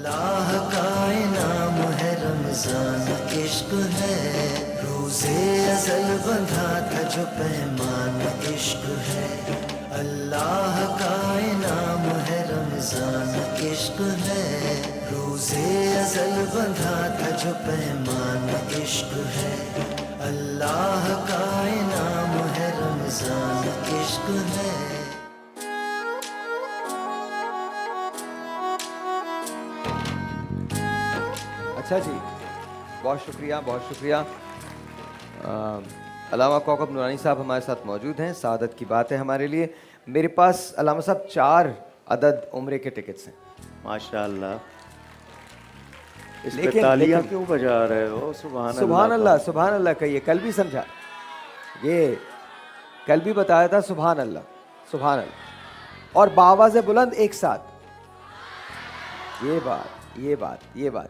अल्लाह का इनाम है रमजान इश्क है, रोज़े अज़ल बंधा था जो पैमान इश्क है। अल्लाह का इनाम है रमजान इश्क है, रोज़े अज़ल बंधा था जो पैमान इश्क है। अल्लाह का इनाम है रमजान इश्क है। अच्छा जी, बहुत शुक्रिया, बहुत शुक्रिया। अल्लामा कौकब नूरानी साहब हमारे साथ मौजूद हैं। सादत की बात है हमारे लिए। मेरे पास अल्लामा साहब 4 अदद उम्रे के टिकट्स हैं। माशाअल्लाह। इस पे लेकिन तालियां क्यों बजा रहे हो? सुभान अल्लाह, सुभान अल्लाह कहिए। कल भी समझा, ये कल भी बताया था, सुभान अल्लाह, सुभान अल्लाह, और बावाज़ बुलंद एक साथ। ये बात।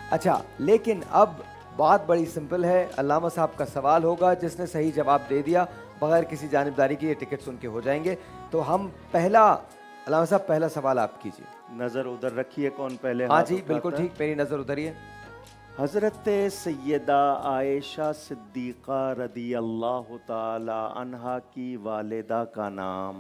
अच्छा, लेकिन अब बात बड़ी सिंपल है। अल्लामा साहब का सवाल होगा, जिसने सही जवाब दे दिया बगैर किसी जानिबदारी के ये टिकट्स उनके हो जाएंगे। तो हम अल्लामा साहब पहला सवाल आप कीजिए। नजर उधर रखिए, कौन पहले हाँ हाथ जी, उठाता बिल्कुल है? ठीक, मेरी नज़र उधर ही है। हज़रत सैयदा आयशा सिद्दीक़ा रदी अल्लाह ताला अन्हा की वालिदा का नाम।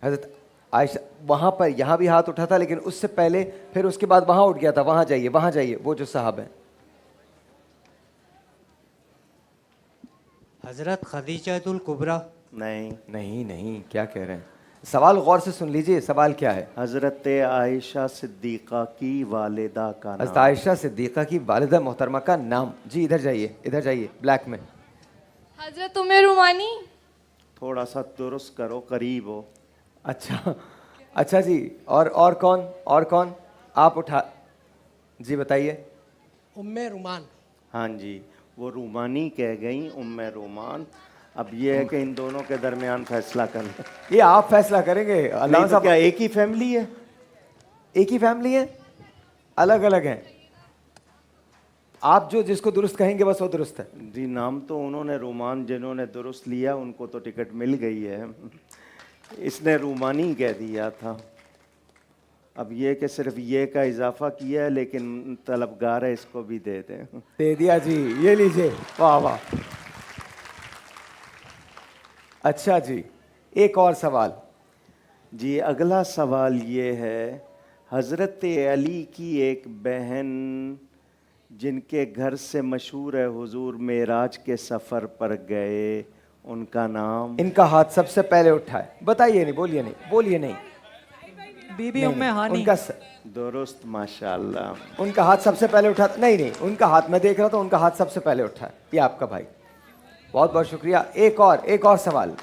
हज़रत आयशा, वहाँ पर यहाँ भी हाथ उठा था, लेकिन उससे पहले फिर उसके बाद वहाँ उठ गया था। वहाँ जाइए, वो जो साहब हैं। हज़रत खदीजतुल कुबरा। नहीं, क्या कह रहे हैं? सवाल गौर से सुन लीजिए, सवाल क्या है? हज़रत आयशा सिद्दीक़ा की वालिदा का हज़रत नाम। आयशा सिद्दीक़ा की वालिदा मोहतरमा का नाम। जी इधर जाइए, ब्लैक में। हजरत उम्मे रुमानी। थोड़ा सा दुरुस्त करो, करीब हो। अच्छा जी, और कौन? आप उठा, जी बताइए। उम्मे रुमान। हाँ जी, वो रूमानी कह गई, उम्मे रोमान। अब ये है कि इन दोनों के दरमियान फैसला करना। ये आप फैसला करेंगे अल्लाह नहीं तो साहब। क्या एक ही फैमिली है? एक ही फैमिली है, अलग अलग हैं। आप जो जिसको दुरुस्त कहेंगे बस वो दुरुस्त है। जी, नाम तो उन्होंने रोमान, जिन्होंने दुरुस्त लिया उनको तो टिकट मिल गई है। इसने रूमानी कह दिया था। अब ये कि सिर्फ ये का इजाफा किया है, लेकिन तलबगार है, इसको भी दे दें। दे दिया जी, ये लीजिए। वाह। अच्छा जी, एक और सवाल। जी, अगला सवाल ये है, हज़रत अली की एक बहन जिनके घर से मशहूर है हुजूर मेराज के सफ़र पर गए, उनका नाम। इनका हाथ सबसे पहले उठाए। बताइए नहीं, बोलिए नहीं। बीबी उम्मे हानी। उनका दुरुस्त, माशाअल्लाह। उनका हाथ सबसे पहले उठा। नहीं, उनका हाथ मैं देख रहा था, उनका हाथ सबसे पहले उठा है। ये आपका भाई, बहुत बहुत शुक्रिया। एक और सवाल।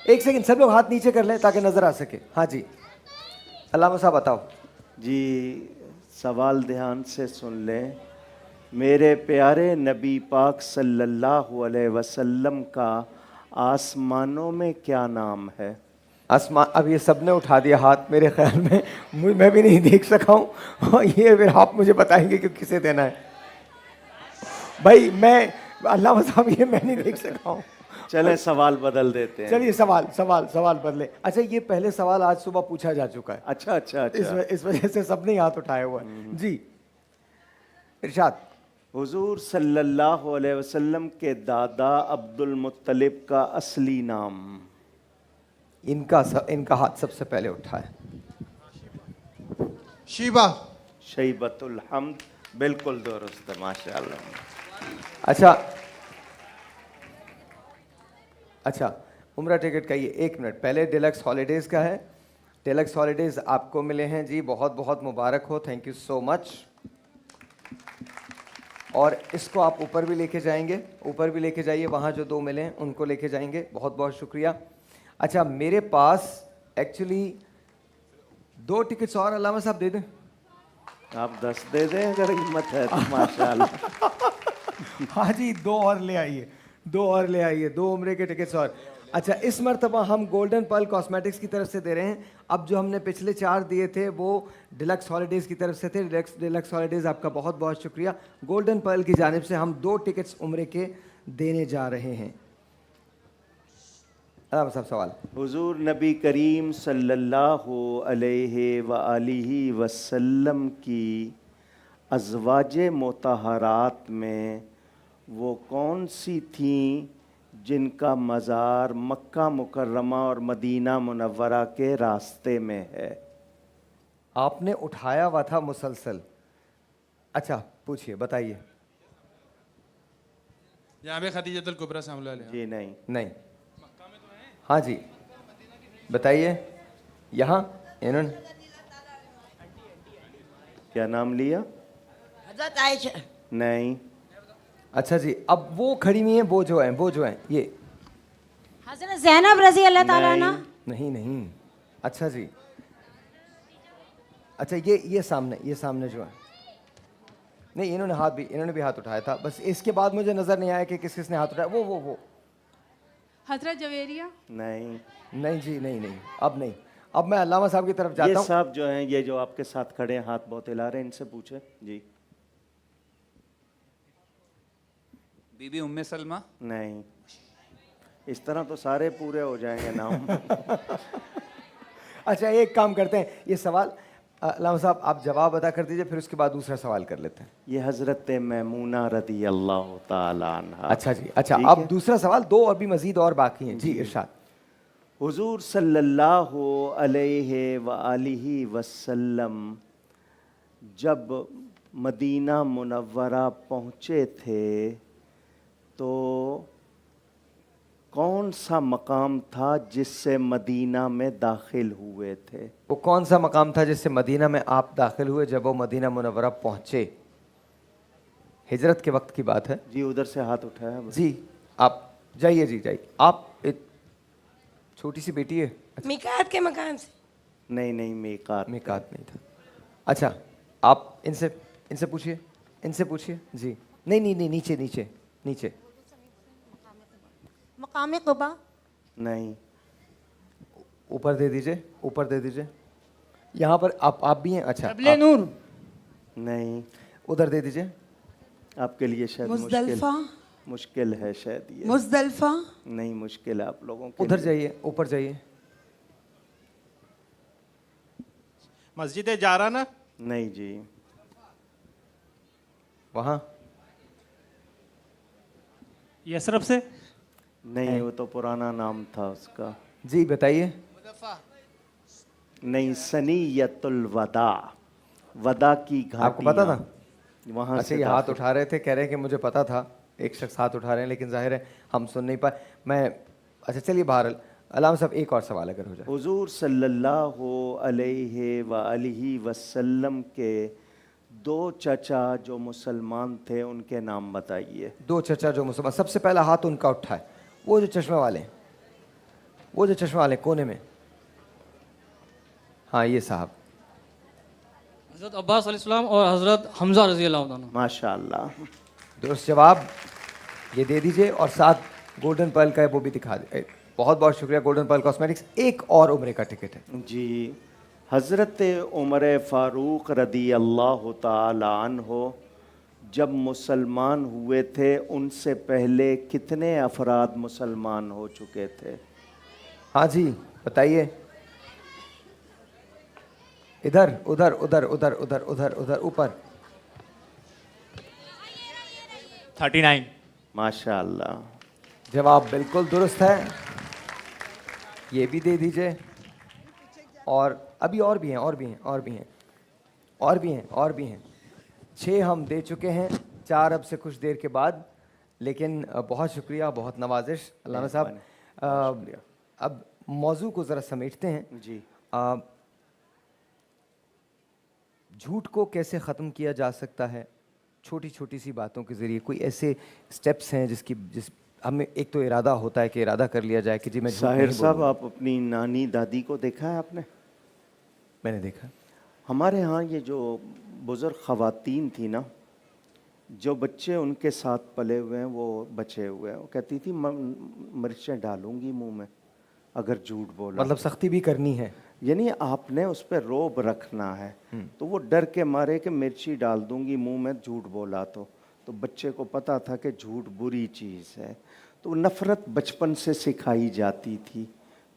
एक सेकंड, सब लोग हाथ नीचे कर लें ताकि नजर आ सके। हाँ जी, अल्लामा साहब बताओ। जी, सवाल ध्यान से सुन लें। मेरे प्यारे नबी पाक सल्लल्लाहु अलैहि वसल्लम का आसमानों में क्या नाम है? आसमान, अब ये सबने उठा दिया हाथ मेरे ख्याल में। मैं भी नहीं देख सका हूँ, और ये फिर आप मुझे बताएंगे कि किसे देना है। भाई अल्लाह साहब, ये मैं नहीं देख सका हूँ। चलें सवाल बदल देते हैं। चलिए सवाल बदले। अच्छा, ये पहले सवाल आज सुबह पूछा जा चुका है। अच्छा। इस वजह से सबने हाथ उठाया हुआ है। जी इरशाद। हुजूर सल्लल्लाहु अलैहि वसल्लम के दादा अब्दुल मुत्तलिब का असली नाम। इनका हाथ सबसे पहले उठा है। शीबा। शैबतुल हम्द, बिल्कुल दुरुस्त है, माशाअल्लाह। अच्छा, उम्रा टिकट का ये 1 मिनट पहले डिलक्स हॉलीडेज़ का है। डिलक्स हॉलीडेज़ आपको मिले हैं जी, बहुत बहुत मुबारक हो, थैंक यू सो मच। और इसको आप ऊपर भी लेके जाइए, वहाँ जो 2 मिले हैं उनको लेके जाएंगे। बहुत बहुत शुक्रिया। अच्छा, मेरे पास एक्चुअली 2 टिकट्स और अल्लामा साहब दे दें। आप 10 दे दें अगर हिम्मत है तो, माशाअल्लाह। हाँ जी, 2 और ले आइए, 2 उम्रे के टिकट्स और। अच्छा, इस मरतबा हम गोल्डन पर्ल कॉस्मेटिक्स की तरफ से दे रहे हैं। अब जो हमने पिछले 4 दिए थे वो डिलक्स हॉलीडेज़ की तरफ से थे। डिलक्स हॉलीडेज़ आपका बहुत बहुत शुक्रिया। गोल्डन पर्ल की जानिब से हम 2 टिकट्स उम्रे के देने जा रहे हैं। अलामा साहब सवाल। हुजूर नबी करीम सल्लल्लाहु अलैहि व आलिहि वसल्लम की अज़वाजे मुतहरात में वो कौन सी थीं जिनका मज़ार मक्का मुकर्रमा और मदीना मुनव्वरा के रास्ते में है? आपने उठाया हुआ था मुसलसल। अच्छा पूछिए, बताइए। जनाब खदीजतुल कुबरा सल्लल्लाहु अलैहा। जी नहीं। नहीं। हाँ जी बताइए। यहाँ इन्होंने क्या नाम लिया? हजरत आयशा। नहीं। अच्छा जी, अब वो खड़ी हुई हैं, वो जो हैं ये। हजरत ज़ैनब रजी अल्लाह ताला अन्हा। नहीं नहीं। अच्छा जी, अच्छा ये सामने जो है। नहीं, इन्होंने भी हाथ उठाया था, बस इसके बाद मुझे नजर नहीं आया कि किस किसने हाथ उठाया। वो हजरत जवेरिया। नहीं। नहीं जी, नहीं, अब नहीं। अब मैं अल्लामा साहब की तरफ जाता ये हूँ। साहब जो हैं, ये जो आपके साथ खड़े हैं, हाथ बहुत हिला रहे हैं, इनसे पूछे जी। बीबी उम्मे सलमा। नहीं। इस तरह तो सारे पूरे हो जाएंगे नाम। अच्छा एक काम करते हैं, ये सवाल अल्लामा साहब आप जवाब अदा कर दीजिए, फिर उसके बाद दूसरा सवाल कर लेते हैं। ये हजरत मैमूना रदी अल्लाह ताला अन्हा। अच्छा जी, अच्छा ठीक अब है? दूसरा सवाल, दो और भी मजीद और बाकी हैं जी, इरशाद। हुजूर सल्लल्लाहु अलैहि व आलिहि वसल्लम जब मदीना मुनव्वरा पहुँचे थे तो कौन सा मकाम था जिससे मदीना में दाखिल हुए थे? वो कौन सा मकाम था जिससे मदीना में आप दाखिल हुए जब वो मदीना मुनव्वरा पहुंचे? हिजरत के वक्त की बात है जी। उधर से हाथ उठाया बस। जी। आप जाइए जी, जाइए। आप एक छोटी सी बेटी है। मिकात के मकान से। नहीं, मीकात। मिकात नहीं था। अच्छा आप इनसे पूछिए जी। नहीं, नीचे। मकाम कुबा। नहीं। ऊपर दे दीजिए। यहाँ पर आप भी हैं। अच्छा जबले नूर। नहीं। उधर दे दीजिए। आपके लिए शायद मुज़दलिफा। मुश्किल है शायद ये। मुज़दलिफा। नहीं, मुश्किल है आप लोगों के उधर लिए। जाइए, ऊपर जाइए। मस्जिद जाराना। नहीं जी। वहाँ यसरफ से। नहीं, वो तो पुराना नाम था उसका। जी बताइए। नहीं, सनीयतुल वदा, वदा की घाटी। आपको पता था? वहाँ अच्छा से ये हाथ दाखिल- उठा रहे थे, कह रहे हैं कि मुझे पता था। एक शख्स हाथ उठा रहे हैं, लेकिन जाहिर है हम सुन नहीं पाए। मैं अच्छा चलिए, बहरहाल अल्लामा साहब एक और सवाल अगर हो जाए। हुजूर सल्लल्लाहु अलैहि व आलिहि वसल्लम के दो चचा जो मुसलमान थे उनके नाम बताइए। दो चचा जो मुसलमान, सबसे पहला हाथ उनका उठा है, वो जो चश्मे वाले कोने में। हाँ ये साहब। हज़रत अब्बास अलैहिस्सलाम और हज़रत हमज़ा रज़ी अल्लाह ताला। माशाअल्लाह। दुरुस्त जवाब, ये दे दीजिए और साथ गोल्डन पर्ल का है वो भी दिखा दे। बहुत बहुत शुक्रिया गोल्डन पर्ल कॉस्मेटिक्स। एक और उम्रे का टिकट है जी। हज़रत उमर फ़ारूक रदी अल्लाह ताला अन्हो जब मुसलमान हुए थे उनसे पहले कितने अफराद मुसलमान हो चुके थे? हाँ जी बताइए। इधर उधर उधर उधर उधर उधर उधर ऊपर। 39। माशाअल्लाह। जवाब बिल्कुल दुरुस्त है, ये भी दे दीजिए। और अभी और भी हैं। 6 हम दे चुके हैं, 4 अब से कुछ देर के बाद। लेकिन बहुत शुक्रिया, बहुत नवाजिश अल्लामा साहब। अब मौजू को ज़रा समेटते हैं जी। झूठ को कैसे ख़त्म किया जा सकता है? छोटी छोटी सी बातों के ज़रिए कोई ऐसे स्टेप्स हैं जिस हमें एक तो इरादा होता है कि इरादा कर लिया जाए कि जी मैं झूठ साहिर नहीं साहब, बोलूँगा। आप अपनी नानी दादी को देखा है आपने? मैंने देखा। हमारे यहाँ ये जो बुज़ुर्ग ख़वातीन थी ना, जो बच्चे उनके साथ पले हुए हैं वो बचे हुए हैं, वो कहती थी मिर्चें डालूंगी मुंह में अगर झूठ बोला। मतलब सख्ती भी करनी है। यानी आपने उस पर रोब रखना है। तो वो डर के मारे कि मिर्ची डाल दूंगी मुंह में झूठ बोला तो बच्चे को पता था कि झूठ बुरी चीज़ है। तो नफ़रत बचपन से सिखाई जाती थी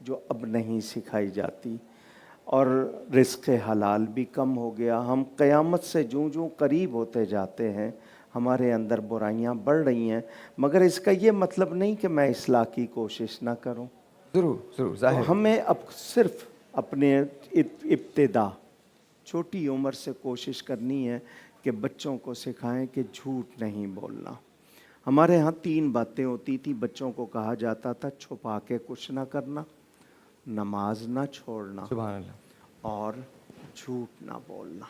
जो अब नहीं सिखाई जाती, और रिज़्क़ हलाल भी कम हो गया। हम क़यामत से जूं जूं करीब होते जाते हैं हमारे अंदर बुराइयां बढ़ रही हैं, मगर इसका ये मतलब नहीं कि मैं इस्लाह की कोशिश ना करूं। ज़रूर ज़रूर तो ज़ाहिर। हमें अब सिर्फ अपने इब्तिदा छोटी उम्र से कोशिश करनी है कि बच्चों को सिखाएं कि झूठ नहीं बोलना। हमारे यहाँ 3 बातें होती थी, बच्चों को कहा जाता था छुपा के कुछ ना करना, नमाज ना छोड़ना सुभान अल्लाह। और झूठ ना बोलना।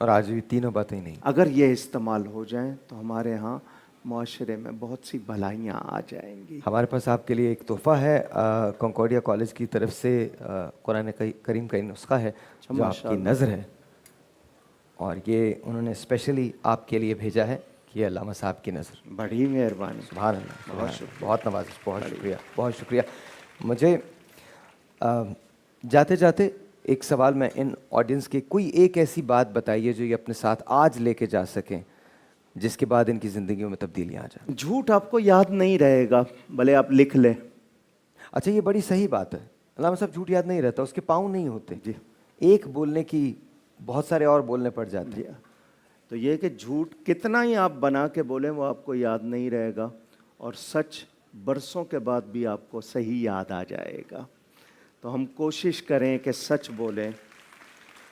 और आज भी तीनों बातें ही नहीं। अगर ये इस्तेमाल हो जाएं तो हमारे यहाँ माशरे में बहुत सी भलाइयाँ आ जाएंगी। हमारे पास आपके लिए एक तोहफ़ा है कॉन्कॉर्डिया कॉलेज की तरफ से, कुरान करीम का नुस्खा है जो आपकी नज़र है, और ये उन्होंने स्पेशली आपके लिए भेजा है कि अल्लामा साहब की नज़र। बड़ी मेहरबानी। सुभान अल्लाह, बहुत नवाजिश, बहुत शुक्रिया, बहुत शुक्रिया। मुझे जाते जाते एक सवाल मैं इन ऑडियंस के, कोई एक ऐसी बात बताइए जो ये अपने साथ आज लेके जा सकें जिसके बाद इनकी ज़िंदगियों में तब्दीलियाँ आ जाए। झूठ आपको याद नहीं रहेगा, भले आप लिख लें। अच्छा, ये बड़ी सही बात है। अल्लामा साहब झूठ याद नहीं रहता, उसके पाँव नहीं होते जी। एक बोलने की बहुत सारे और बोलने पड़ जाते हैं। तो ये कि झूठ कितना ही आप बना के बोलें वो आपको याद नहीं रहेगा, और सच बरसों के बाद भी आपको सही याद आ जाएगा। तो हम कोशिश करें कि सच बोलें।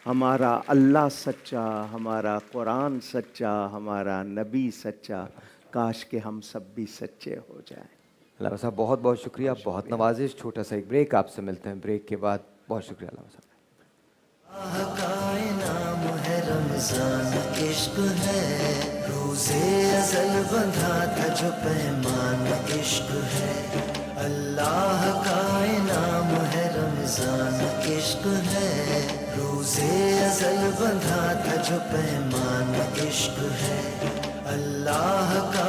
हमारा अल्लाह सच्चा, हमारा कुरान सच्चा, हमारा नबी सच्चा, काश के हम सब भी सच्चे हो जाएं। अल्लामा साहब बहुत बहुत शुक्रिया, बहुत नवाजिश। छोटा सा एक ब्रेक, आपसे मिलते हैं ब्रेक के बाद। बहुत शुक्रिया अल्लामा साहब। अल्लाह का इनाम है रमजान इश्क है, रोज़े अज़ल बंधा था जो पैमान इश्क है। अल्लाह का इनाम है रमजान इश्क है, रोज़े अज़ल बंधा था जो पैमान इश्क है। अल्लाह का